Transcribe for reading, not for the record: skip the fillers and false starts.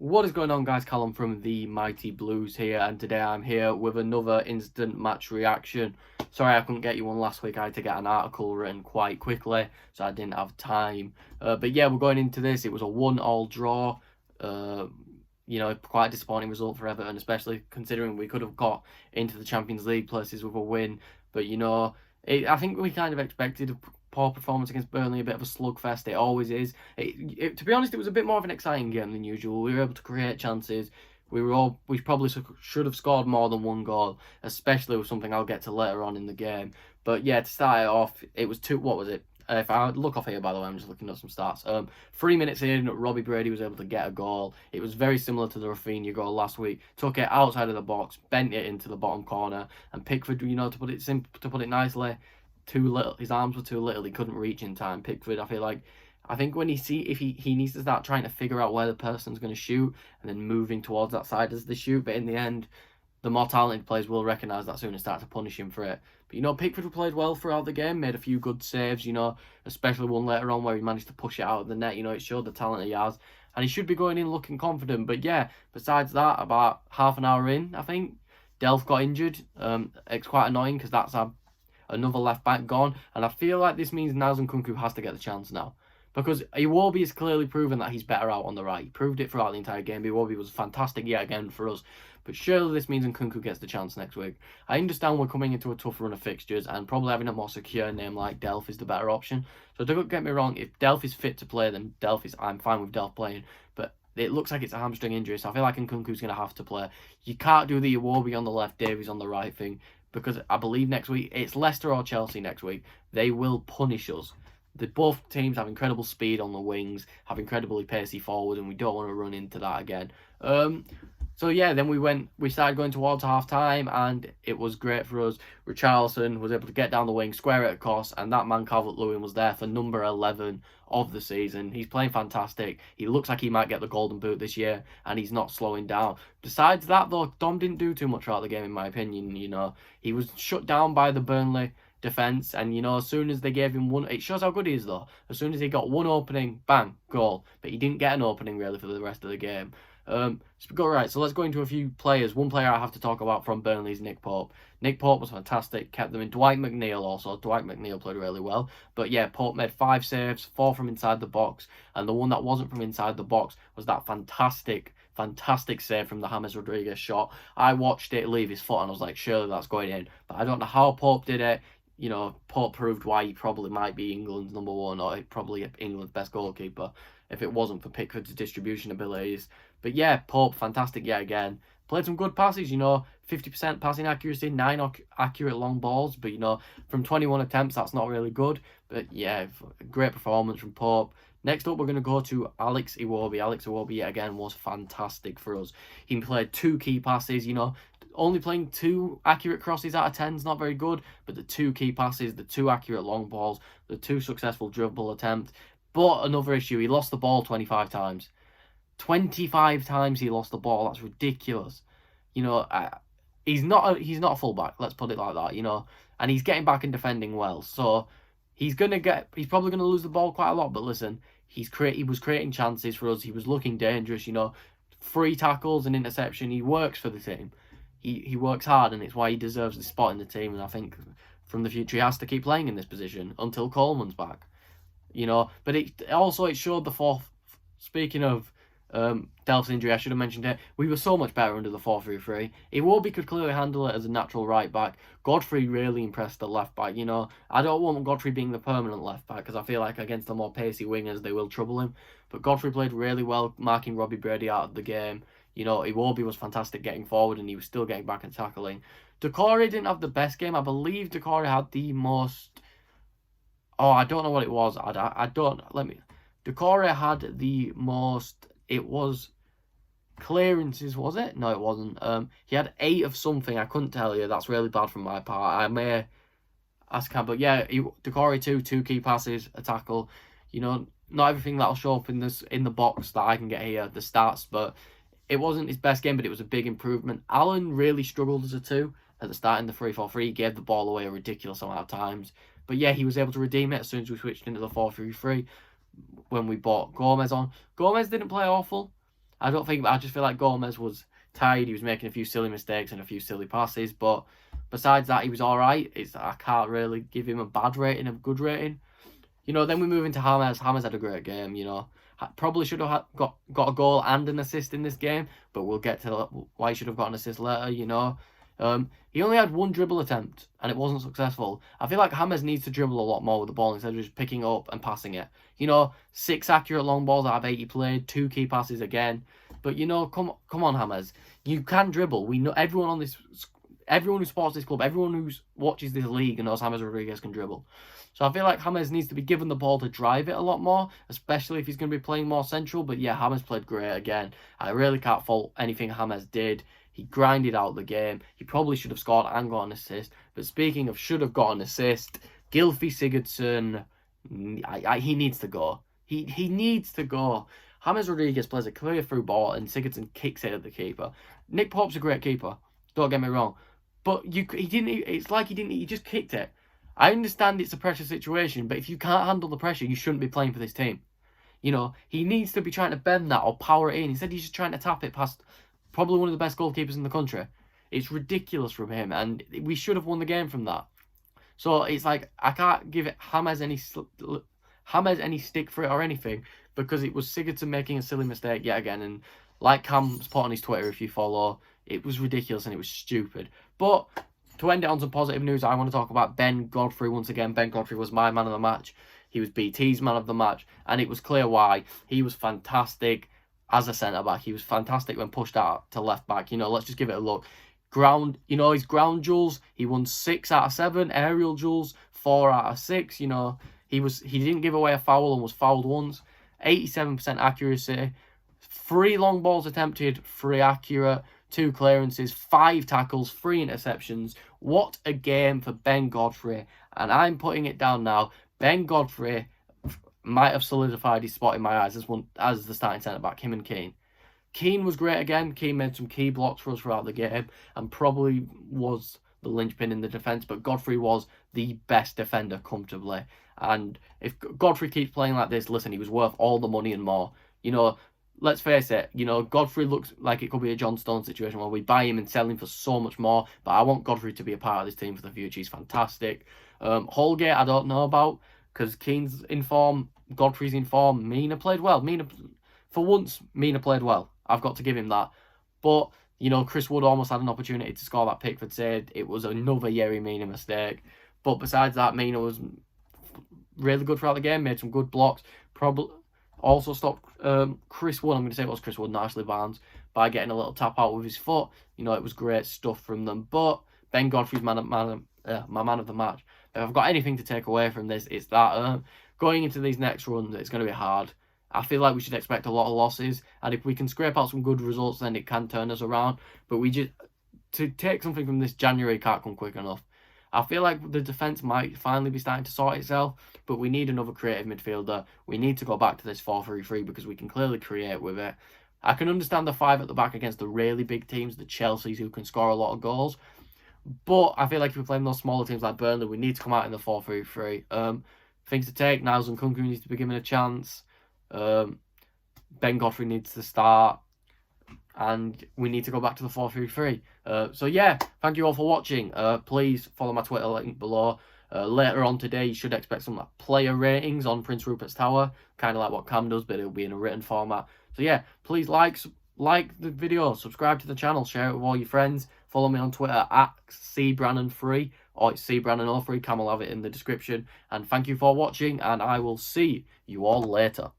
What is going on, guys? Callum from the Mighty Blues here, and today I'm here with another instant match reaction. Sorry I couldn't get you one last week. I had to get an article written quite quickly, so I didn't have time. But yeah, we're going into this. It was a 1-1 draw. Quite a disappointing result for Everton, especially considering we could have got into the Champions League places with a win. But I think we kind of expected a poor performance against Burnley, a bit of a slugfest. It always is. To be honest, it was a bit more of an exciting game than usual. We were able to create chances. We probably should have scored more than one goal, especially with something I'll get to later on in the game. But yeah, to start it off, it was two. What was it? If I look off here, by the way, I'm just looking at some stats. 3 minutes in, Robbie Brady was able to get a goal. It was very similar to the Rafinha goal last week. Took it outside of the box, bent it into the bottom corner, and Pickford, to put it nicely, too little. His arms were too little. He couldn't reach in time. Pickford, I think when he needs to start trying to figure out where the person's going to shoot and then moving towards that side as they shoot. But in the end, the more talented players will recognise that soon and start to punish him for it. But Pickford played well throughout the game, made a few good saves, especially one later on where he managed to push it out of the net. It showed the talent he has. And he should be going in looking confident. But yeah, besides that, about half an hour in, I think, Delph got injured. It's quite annoying because that's another left back gone. And I feel like this means Nazem Kunku has to get the chance now. Because Iwobi has clearly proven that he's better out on the right. He proved it throughout the entire game. Iwobi was fantastic yet again for us. But surely this means Nkunku gets the chance next week. I understand we're coming into a tough run of fixtures and probably having a more secure name like Delph is the better option. So don't get me wrong, if Delph is fit to play, then I'm fine with Delph playing. But it looks like it's a hamstring injury, so I feel like Nkunku's going to have to play. You can't do the Iwobi on the left, Davies on the right thing. Because I believe next week, it's Leicester or Chelsea next week. They will punish us. Both teams have incredible speed on the wings, have incredibly pacey forward, and we don't want to run into that again. So yeah, then we started going towards half time, and it was great for us. Richarlison was able to get down the wing, square it across, and that man Calvert-Lewin was there for number 11 of the season. He's playing fantastic. He looks like he might get the golden boot this year, and he's not slowing down. Besides that, though, Dom didn't do too much throughout the game, in my opinion. He was shut down by the Burnley defence, and as soon as they gave him one, it shows how good he is though. As soon as he got one opening, bang, goal. But he didn't get an opening really for the rest of the game. Right, so let's go into a few players. One player I have to talk about from Burnley is Nick Pope. Nick Pope was fantastic, kept them in. Dwight McNeil also. Dwight McNeil played really well. But yeah, Pope made 5 saves, 4 from inside the box, and the one that wasn't from inside the box was that fantastic save from the James Rodriguez shot. I watched it leave his foot and I was like, surely that's going in. But I don't know how Pope did it. Pope proved why he probably might be England's number 1 or probably England's best goalkeeper if it wasn't for Pickford's distribution abilities. But yeah, Pope, fantastic yet again. Played some good passes, 50% passing accuracy, 9 accurate long balls. But, from 21 attempts, that's not really good. But yeah, great performance from Pope. Next up, we're going to go to Alex Iwobi. Alex Iwobi, yet again, was fantastic for us. He played 2 key passes, only playing 2 accurate crosses out of 10 is not very good, but the 2 key passes, the 2 accurate long balls, the 2 successful dribble attempts. But another issue, he lost the ball 25 times. 25 times he lost the ball. That's ridiculous. He's not a fullback, let's put it like that, and he's getting back and defending well. So he's probably going to lose the ball quite a lot, but listen, he was creating chances for us. He was looking dangerous, 3 tackles and interception. He works for the team. He works hard, and it's why he deserves the spot in the team. And I think from the future, he has to keep playing in this position until Coleman's back. But it showed the fourth. Speaking of Delph's injury, I should have mentioned it. We were so much better under the 4-3-3. Iwobi could clearly handle it as a natural right back. Godfrey really impressed the left back. I don't want Godfrey being the permanent left back because I feel like against the more pacey wingers, they will trouble him. But Godfrey played really well, marking Robbie Brady out of the game. Iwobi was fantastic getting forward, and he was still getting back and tackling. Doucouré didn't have the best game. I believe Doucouré had the most... Oh, I don't know what it was. Doucouré had the most... It was clearances, was it? No, it wasn't. He had 8 of something. I couldn't tell you. That's really bad from my part. I may ask him, but yeah, Doucouré 2 key passes, a tackle. Not everything that'll show up in the box that I can get here, the stats, but it wasn't his best game, but it was a big improvement. Allen really struggled as a 2 at the start in the 3-4-3. He gave the ball away a ridiculous amount of times. But yeah, he was able to redeem it as soon as we switched into the 4-3-3 when we brought Gomez on. Gomez didn't play awful. I just feel like Gomez was tired. He was making a few silly mistakes and a few silly passes, but besides that, he was all right. I can't really give him a bad rating, a good rating. You know, then we move into James. James had a great game, you know. Probably should have got a goal and an assist in this game, but we'll get to why he should have got an assist later, you know. He only had one dribble attempt, and it wasn't successful. I feel like James needs to dribble a lot more with the ball instead of just picking it up and passing it. You know, 6 accurate long balls out of 8 he played, 2 key passes again. But, you know, come on, James. You can dribble. We know everyone who supports this club, everyone who watches this league knows James Rodriguez can dribble. So I feel like James needs to be given the ball to drive it a lot more, especially if he's going to be playing more central. But yeah, James played great again. I really can't fault anything James did. He grinded out the game. He probably should have scored and got an assist. But speaking of should have got an assist, Godfrey Sigurdsson, he needs to go. He needs to go. James Rodriguez plays a clear through ball and Sigurdsson kicks it at the keeper. Nick Pope's a great keeper. Don't get me wrong. But he didn't. It's like he didn't. He just kicked it. I understand it's a pressure situation, but if you can't handle the pressure, you shouldn't be playing for this team. You know, he needs to be trying to bend that or power it in. Instead, he's just trying to tap it past probably one of the best goalkeepers in the country. It's ridiculous from him, and we should have won the game from that. So it's like I can't give it James any stick for it or anything, because it was Sigurdsson making a silly mistake yet again. And like Cam's put on his Twitter, if you follow, it was ridiculous and it was stupid. But to end it on some positive news, I want to talk about Ben Godfrey once again. Ben Godfrey was my man of the match. He was BT's man of the match, and it was clear why. He was fantastic as a centre-back. He was fantastic when pushed out to left-back. You know, let's just give it a look. His ground duels, he won 6 out of 7. Aerial duels, 4 out of 6. You know, he didn't give away a foul and was fouled once. 87% accuracy. 3 long balls attempted, 3 accurate. 2 clearances, 5 tackles, 3 interceptions. What a game for Ben Godfrey. And I'm putting it down now. Ben Godfrey might have solidified his spot in my eyes as the starting centre-back, him and Keane. Keane was great again. Keane made some key blocks for us throughout the game and probably was the linchpin in the defence. But Godfrey was the best defender comfortably. And if Godfrey keeps playing like this, listen, he was worth all the money and more. You know, let's face it, you know, Godfrey looks like it could be a John Stones situation where we buy him and sell him for so much more. But I want Godfrey to be a part of this team for the future. He's fantastic. Holgate, I don't know about, because Keane's in form, Godfrey's in form. Mina played well. For once, Mina played well. I've got to give him that. But, you know, Chris Wood almost had an opportunity to score that Pickford saved. It was another Yerry Mina mistake. But besides that, Mina was really good throughout the game, made some good blocks. Probably also stopped Chris Wood, I'm going to say it was Chris Wood, not Ashley Barnes, by getting a little tap out with his foot. You know, it was great stuff from them. But Ben Godfrey's my man of the match. If I've got anything to take away from this, it's that going into these next runs, it's going to be hard. I feel like we should expect a lot of losses, and if we can scrape out some good results, then it can turn us around. But to take something from this, January can't come quick enough. I feel like the defence might finally be starting to sort itself, but we need another creative midfielder. We need to go back to this 4-3-3 because we can clearly create with it. I can understand the 5 at the back against the really big teams, the Chelseas, who can score a lot of goals. But I feel like if we're playing those smaller teams like Burnley, we need to come out in the 4-3-3. Things to take. Niles and Kunku needs to be given a chance. Ben Godfrey needs to start. And we need to go back to the 4-3-3. So yeah, thank you all for watching. Please follow my Twitter link below. Later on today, you should expect some player ratings on Prince Rupert's Tower. Kind of like what Cam does, but it'll be in a written format. So yeah, please like the video, subscribe to the channel, share it with all your friends. Follow me on Twitter at cbrannon3 or it's cbrannon03. Cam will have it in the description. And thank you for watching, and I will see you all later.